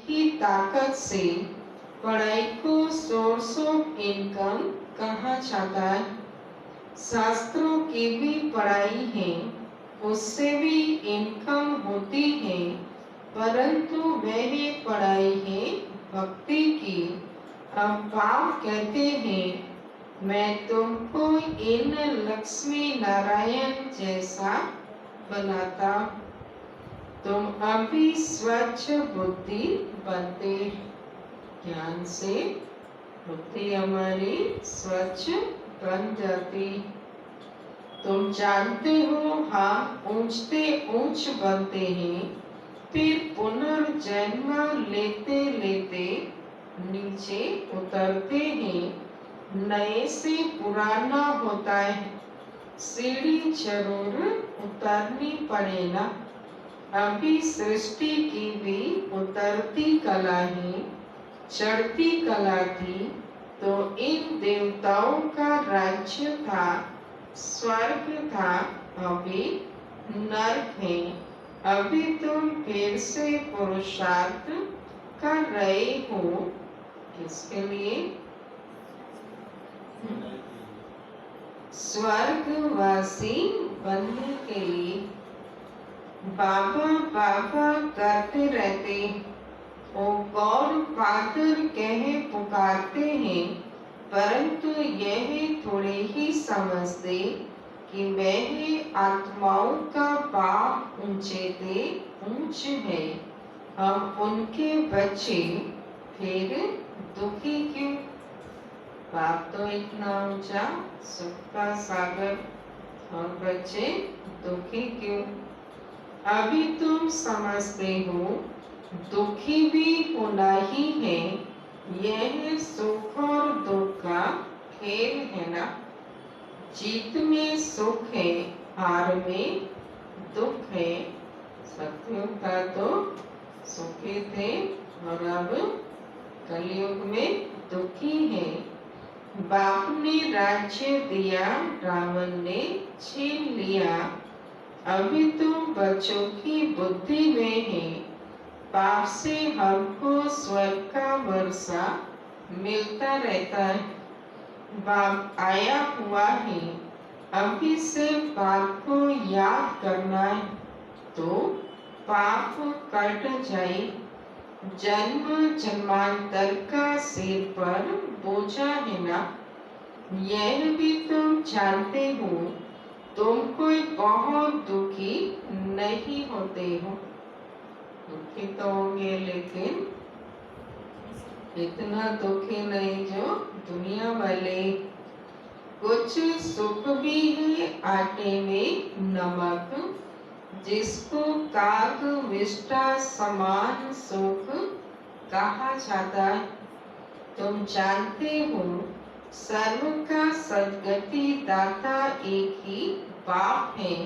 की ताकत से पढ़ाई को सोर्स ऑफ इनकम कहा जाता है। शास्त्रों की भी पढ़ाई है, उससे भी इनकम होती है, परंतु वह पढ़ाई है भक्ति की। अब बाप कहते हैं, मैं तुमको इन लक्ष्मी नारायण जैसा बनाता, तुम अभी स्वच्छ बुद्धि बनते। ज्ञान से बुद्धि हमारी स्वच्छ बन जाती। तुम जानते हो हम ऊंचते ऊंच बनते हैं, फिर पुनर्जन्म लेते लेते नीचे उतरते हैं, नए से पुराना होता है। सीढ़ी जरूर उतरनी पड़े ना। अभी सृष्टि की भी उतरती कला है, चढ़ती कला थी तो इन देवताओं का राज्य था, स्वर्ग था, अभी नरक है। अभी तुम फिर से पुरुषार्थ कर रहे हो, किसके लिए? स्वर्गवासी बनने के लिए। बाबा बाबा करते रहते, ओ गॉड फादर कहे पुकारते हैं, परंतु यह थोड़े ही समझते कि वह आत्माओं का बाप ऊंचे थे, ऊंच है, हम उनके बच्चे, फिर दुखी क्यों? बाप तो इतना ऊंचा, सुख का सागर, और बच्चे दुखी क्यों? अभी तुम समझते हो दुखी भी होना ही है, यह सुख और दुख का खेल है ना। जीत में सुख है, हार में दुख है। सतयुग का तो सुखी थे और अब कलयुग में दुखी है। बाप ने राज्य दिया, रावण ने छीन लिया, अभी तुम बच्चों की बुद्धि में है। बाप से हमको स्वर्ग का वर्षा मिलता रहता है। बाप आया हुआ है, अभी से बाप को याद करना है तो पाप कट जाए। जन्म जन्मांतर का सिर पर बोझा है ना, यह भी तुम जानते हो। तुम कोई बहुत दुखी नहीं होते हो, दुखी तो होंगे लेकिन इतना दुखी नहीं जो दुनिया वाले। कुछ सुख भी है आटे में नमक, जिसको काग विष्टा समान सुख कहा जाता है। तुम जानते हो सर्व का सद्गति दाता एक ही बाप है,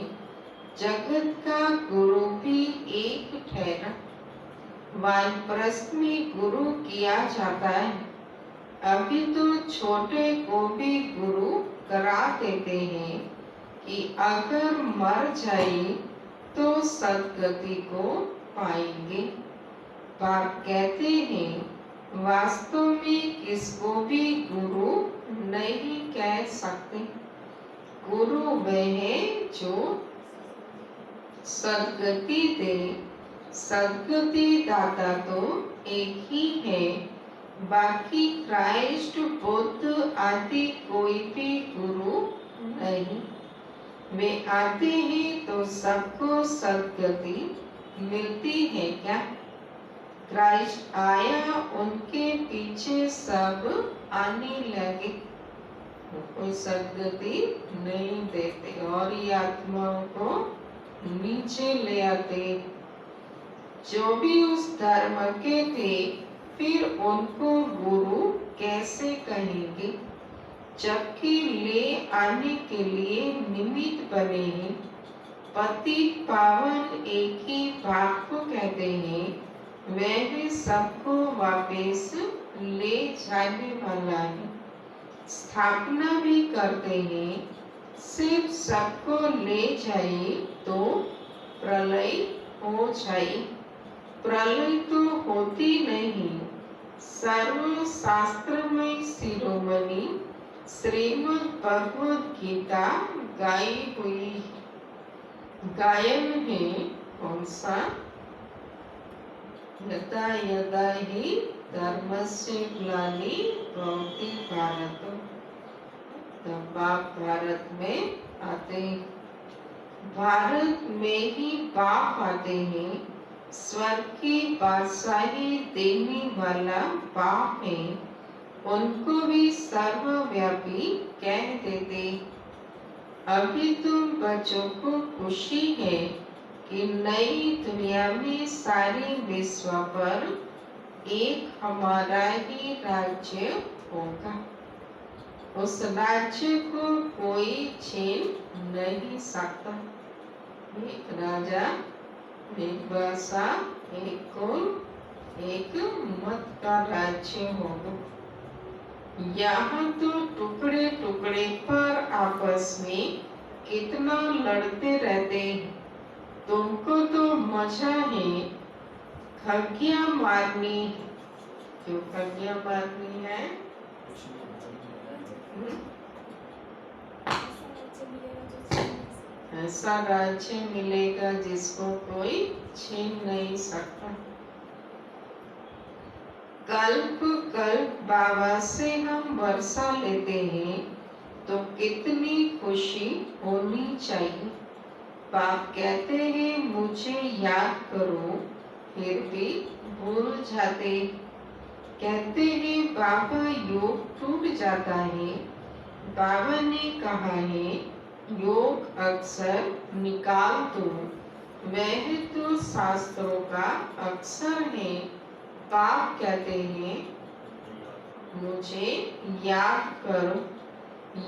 जगत का गुरु भी एक ठहरा। वानप्रस्थ में गुरु किया जाता है, अभी तो छोटे को भी गुरु करा देते हैं कि अगर मर जाए तो सद्गति को पाएंगे। बाप कहते हैं वास्तव में किसको भी गुरु नहीं कह सकते। गुरु वह है जो सद्गति दे, सद्गति दाता तो एक ही है, बाकी क्राइस्ट बुद्ध आदि कोई भी गुरु नहीं। वे आते हैं तो सबको सद्गति मिलती है क्या? क्राइस्ट आया, उनके पीछे सब आने लगे, कोई सद्गति नहीं देते और ये आत्माओं को नीचे ले आते। जो भी उस धर्म के थे फिर उनको गुरु कैसे कहेंगे, जबकि ले आने के लिए निमित्त बने हैं। पति पावन एक ही बात को कहते हैं, वह सबको वापस ले जाने वाला है। स्थापना भी करते हैं, सिर्फ सबको ले जाए तो प्रलय हो जाए। प्रलय तो होती नहीं सर्व शास्त्रमय शिरोमणि श्रीमद् भगवद गीता गाई हुई गायन है कौन सा? यदा यदा ही धर्मस्य ग्लानिर्भवति भारत। तब आप भारत में आते, भारत में ही बाप आते हैं, स्वर्ग की बादशाही देने वाला बाप है, उनको भी सर्वव्यापी कह देते। अभी तुम बच्चों को खुशी है कि नई दुनिया में सारे विश्व पर एक हमारा ही राज्य होगा। उस राज्य को कोई छीन नहीं सकता। एक राजा, एक बादशाह, एक कुल, एक मत का राज्य होगा। यहाँ तो टुकड़े टुकड़े पर आपस में कितना लड़ते रहते हैं। तुमको तो मजा है खगिया मारनी। क्यों खगिया मारनी है? ऐसा राज्य मिलेगा जिसको कोई छीन नहीं सकता। कल्प कल्प बाबा से हम वर्षा लेते हैं तो कितनी खुशी होनी चाहिए। बाप कहते हैं मुझे याद करो, फिर भी भूल जाते। कहते हैं बाबा योग टूट जाता है। बाबा ने कहा है योग अक्सर निकाल दो, वह तो शास्त्रों का अक्सर है। बाप कहते हैं मुझे याद करो,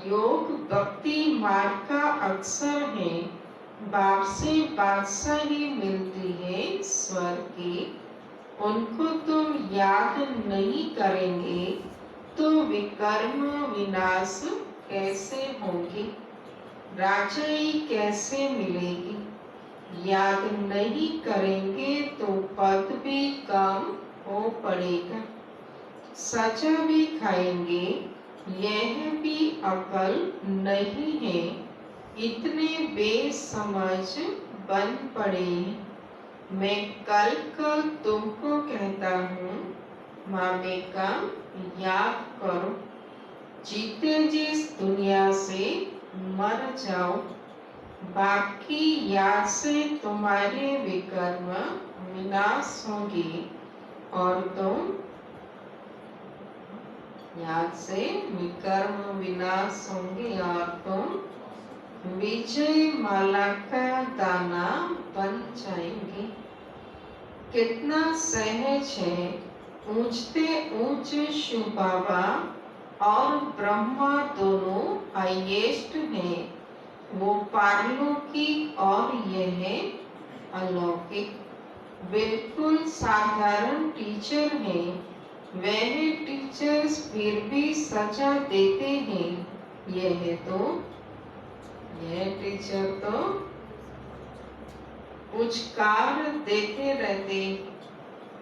योग भक्ति मार्ग का अक्सर है। बाप से बादशाही मिलती है स्वर्ग की, उनको तुम याद नहीं करेंगे तो विकर्म विनाश कैसे होंगे, राजाई कैसे मिलेगी। याद नहीं करेंगे तो पद भी कम हो पड़ेगा, सजा भी खाएंगे, यह भी अकल नहीं है। इतने बेसमझ बन पड़े। मैं कल कल तुमको कहता हूँ मामे का याद करो, जीते जिस दुनिया से मर जाओ। बाकी याद से तुम्हारे विकर्म विनाश होंगे और तुम याद से विकर्म विनाश होंगे और तुम विजय माला का दाना बन जाएंगे। कितना सहज है, ऊंचते ऊंच शिव बाबा और ब्रह्मा दोनों हाईएस्ट हैं। वो पारलौकिक और यह अलौकिक। बिल्कुल साधारण टीचर हैं, वह टीचर्स फिर भी सजा देते हैं। यह टीचर तो पुचकार देते रहते।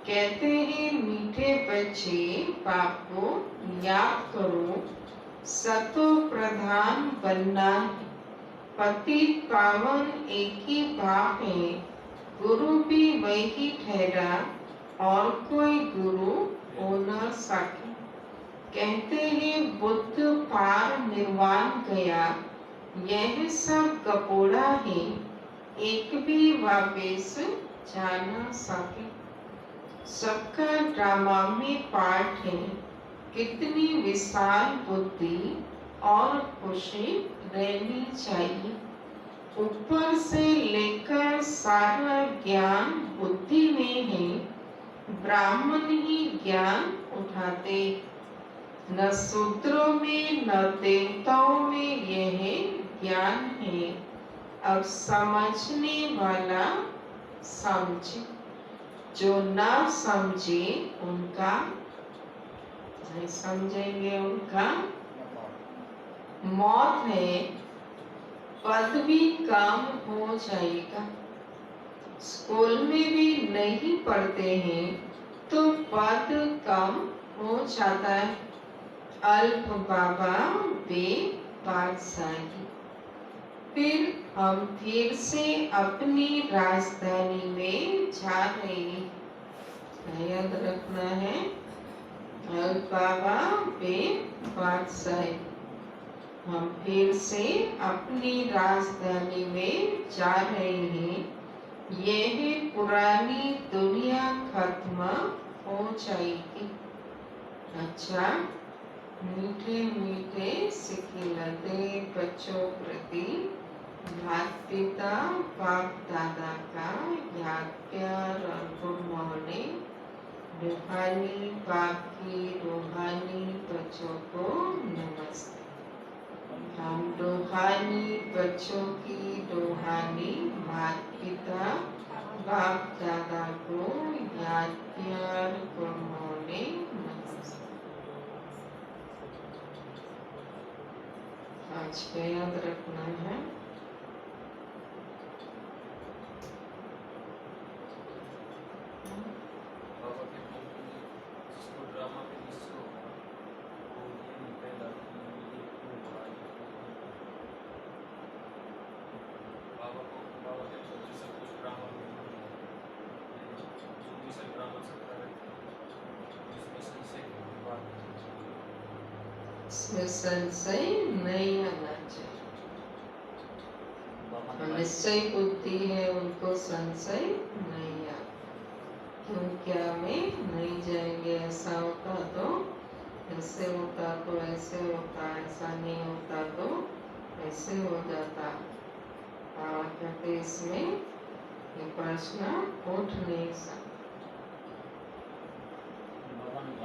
कहते हैं मीठे बच्चे बाप को याद करो, सतो प्रधान बनना है। पतित पावन एक ही बाप है, गुरु भी वही ठहरा और कोई गुरु हो न सके। कहते हैं बुद्ध पार निर्वाण गया, यह सब गपोड़ा है, एक भी वापस जा न सके। सबका ड्रामा में पार्ट है, कितनी विशाल बुद्धि और खुशी रहनी चाहिए। ऊपर से लेकर सारा ज्ञान बुद्धि में है, ब्राह्मण ही ज्ञान उठाते। न शूद्रों में न देवताओं में यह ज्ञान है। अब समझने वाला समझे, जो न समझे उनका नहीं समझेंगे उनका मौत है। पद भी कम हो जाएगा। स्कूल में भी नहीं पढ़ते हैं तो पद कम हो जाता है अल्प बाबा बे बादशाही। फिर हम फिर से अपनी राजधानी में जा रहे हैं। याद रखना है अल्प बाबा बे बादशाही। हम फिर से अपनी राजधानी में जा रहे हैं। यह पुरानी दुनिया खत्म हो जाएगी। अच्छा, मीठे मीठे सिखिलते बच्चों प्रति माता पिता बाप दादा का याद प्यार और गुड मॉर्निंग। रूहानी बाप की रूहानी बच्चों को नमस्ते। हम रूहानी बच्चों की रूहानी माता पिता बाप दादा को याद प्यार गुड मॉर्निंग नमस्ते। आज का याद रखना है इसमें संशय नहीं आना चाहिए। निश्चय बुद्धि है उनको संशय नहीं आता। क्यों क्या में नहीं जाएंगे, ऐसा होता तो ऐसे होता तो ऐसे होता, ऐसा नहीं होता तो ऐसे हो जाता। और कहते इसमें ये प्रश्न उठ नहीं सकता।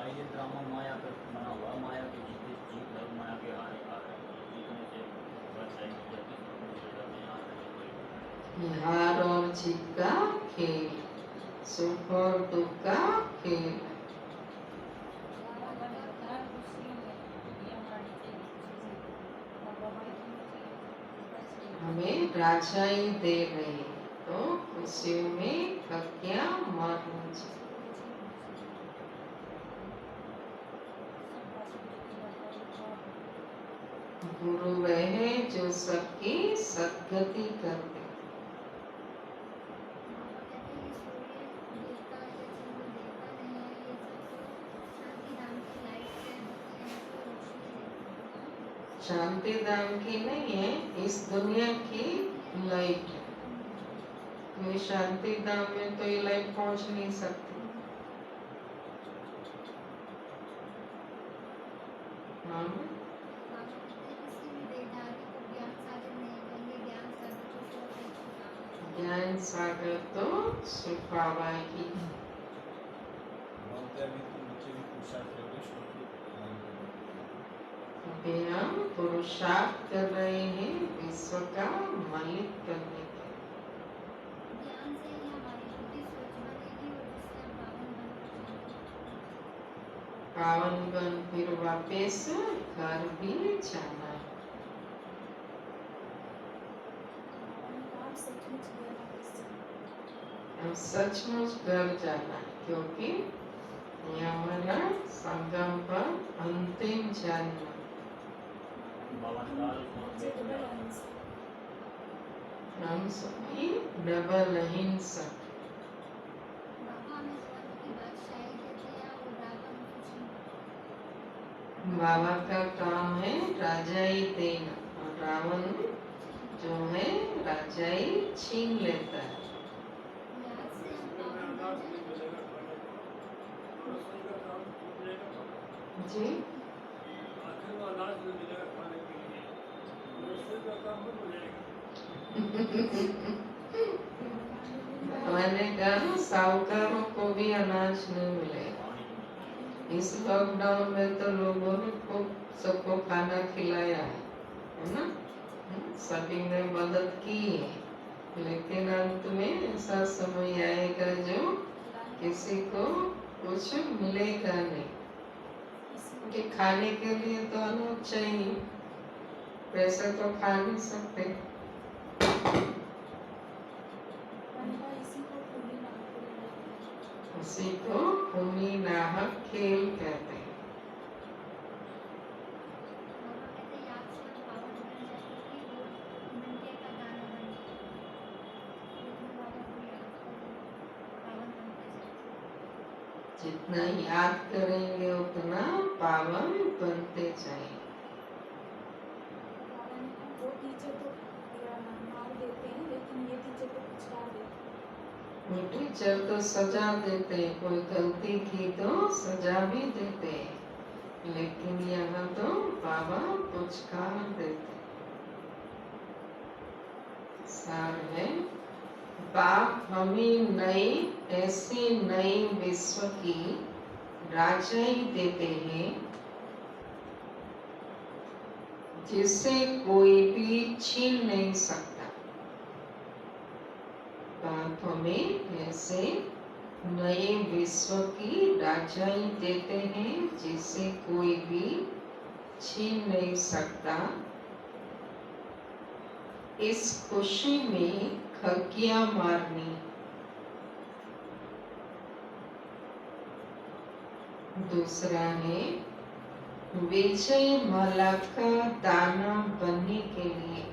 ये ड्रामा माया पर बना हुआ, माया की जीत है, माया के हारे जीतने से बच जाएंगे। हार और जीत का खेल, सुख और दुख का खेल। हमें राजाई दे रही तो खुशियों में कक्या मारना चाहिए। गुरु वह है जो सबकी सद्गति करते। शांति धाम की नहीं है, इस दुनिया की लाइट है। तो शांति धाम में तो ये लाइट पहुंच नहीं सकती। ज्ञान सागर तो सुखावा ही। अभी हम पुरुषार्थ कर रहे हैं विश्व का मालिक करने के। पावन बन फिर वापस घर भी जाना है। हम सचमुच घर जाना है, क्योंकि ये हमारा संगम पर अंतिम जन्म। हम सभी डबल अहिंसक। बाबा का काम है राजाई देना, और रावण जो है राजाई छीन लेता है। जी मैंने कहा साहूकारों को भी अनाज नहीं मिलेगा। इस लॉकडाउन में तो लोगों ने खूब सबको खाना खिलाया है ना, सभी ने मदद की है। लेकिन अंत में ऐसा समय आएगा जो किसी को कुछ मिलेगा नहीं, क्योंकि खाने के लिए तो अनाज चाहिए, पैसे तो खा नहीं सकते। इसी को पुनि नाहक खेल कहते हैं। जितना याद करेंगे उतना पावन बनते जाएंगे। वो टीचर तो मार देते हैं, लेकिन ये टीचर तो पुचकार देते हैं। वो टीचर तो सजा देते हैं, कोई गलती की तो सजा भी देते हैं, लेकिन यहाँ तो बाबा पुचकार देते हैं। सार है, बाप हमें नई ऐसी नई विश्व की राजाई देते हैं जिसे कोई भी छीन नहीं सकता। बाप हमें ऐसे नए विश्व की राजाई देते हैं जिसे कोई भी छीन नहीं सकता। इस खुशी में खकिया मारनी, दूसरा है विजय माला का दाना बनने के लिए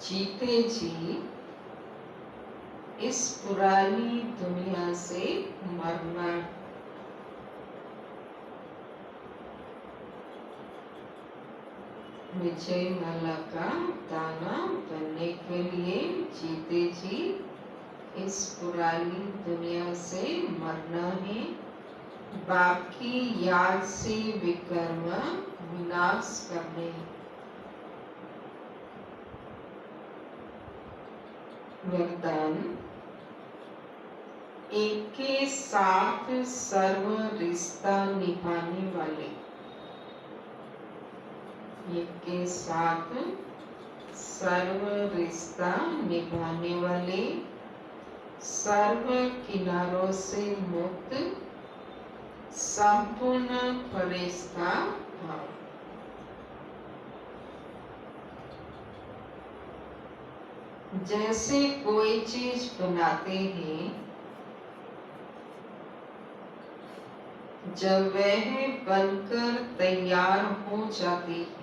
जीते जी इस पुरानी दुनिया से मरना। विजय माला का दाना बनने के लिए जीते जी इस पुरानी दुनिया से मरना है। बाप की याद से विकर्म विनाश करने। वरदान, एक के साथ सर्व रिश्ता निभाने वाले, एक के साथ सर्व रिश्ता निभाने वाले, सर्व किनारों से मुक्त, संपूर्ण फरिश्ता भाव। जैसे कोई चीज बनाते हैं, जब वह बनकर तैयार हो जाती है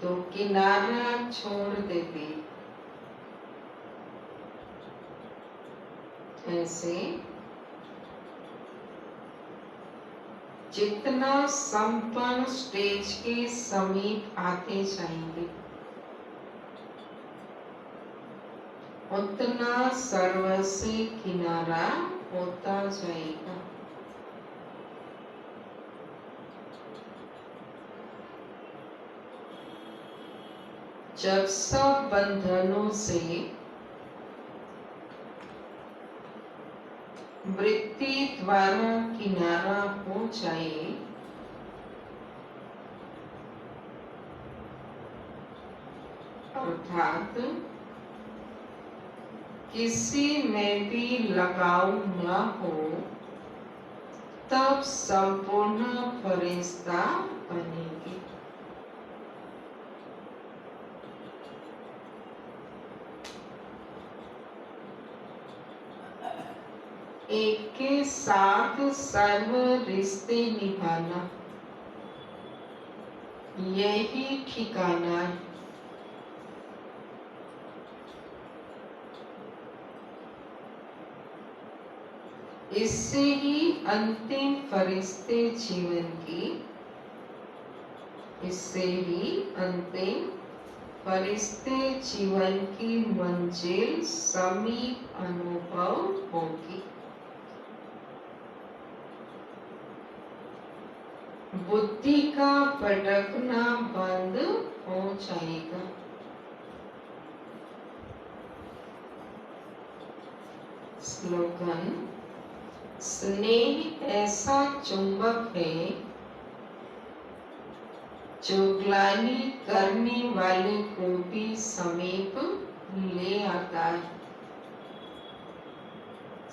तो किनारा छोड़ देती। ऐसे जितना संपन्न स्टेज के समीप आते जाएंगे उतना सर्व से किनारा होता जाएगा। जब सब बंधनों से वृत्ति द्वारा किनारा हो जाए, अर्थात किसी में भी लगाव न हो, तब संपूर्ण फरिश्ता बनेगी। एक के साथ सर्व रिश्ते निभाना, यही ठिकाना है। इससे ही अंतिम फरिश्ते जीवन की, इससे ही अंतिम फरिश्ते जीवन की मंजिल समीप अनुभव होगी। बुद्धि का भटकना बंद हो जाएगा। स्लोगन, स्नेह ऐसा चुंबक है जो ग्लानि करने वाले को भी समीप ले आता है।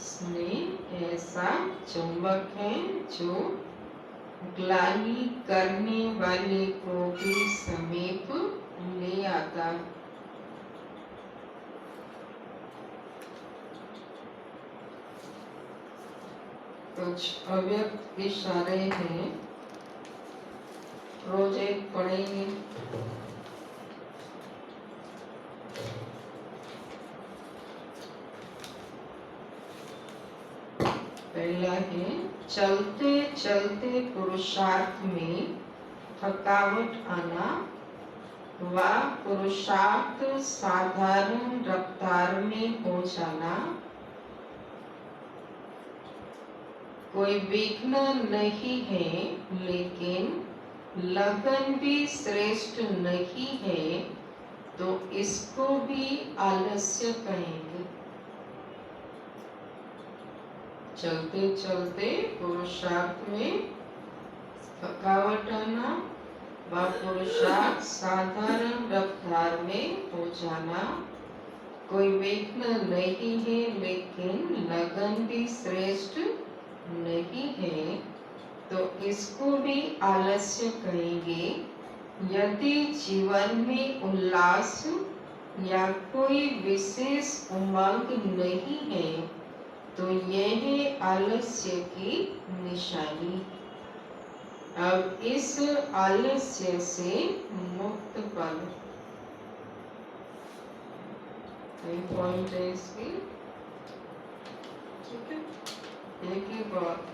स्नेह ऐसा चुंबक है जो ग्लानि करने वाले को भी समीप ले आता। कुछ अव्यक्त इशारे हैं, रोज एक पढ़ेंगे। पहला है, चलते चलते पुरुषार्थ में थकावट आना व पुरुषार्थ साधारण रफ्तार में हो जाना। कोई विघ्न नहीं है, लेकिन लगन भी श्रेष्ठ नहीं है, तो इसको भी आलस्य कहेंगे। चलते चलते पुरुषार्थ में थकावट आना व पुरुषार्थ साधारण रफ्तार में हो जाना। कोई विघ्न नहीं है, लेकिन लगन भी श्रेष्ठ नहीं है, तो इसको भी आलस्य कहेंगे। यदि जीवन में उल्लास या कोई विशेष उमंग नहीं है, तो यह है आलस्य की निशानी। अब इस आलस्य से मुक्त पल पॉइंट है इसकी, ठीक है। एक ही बात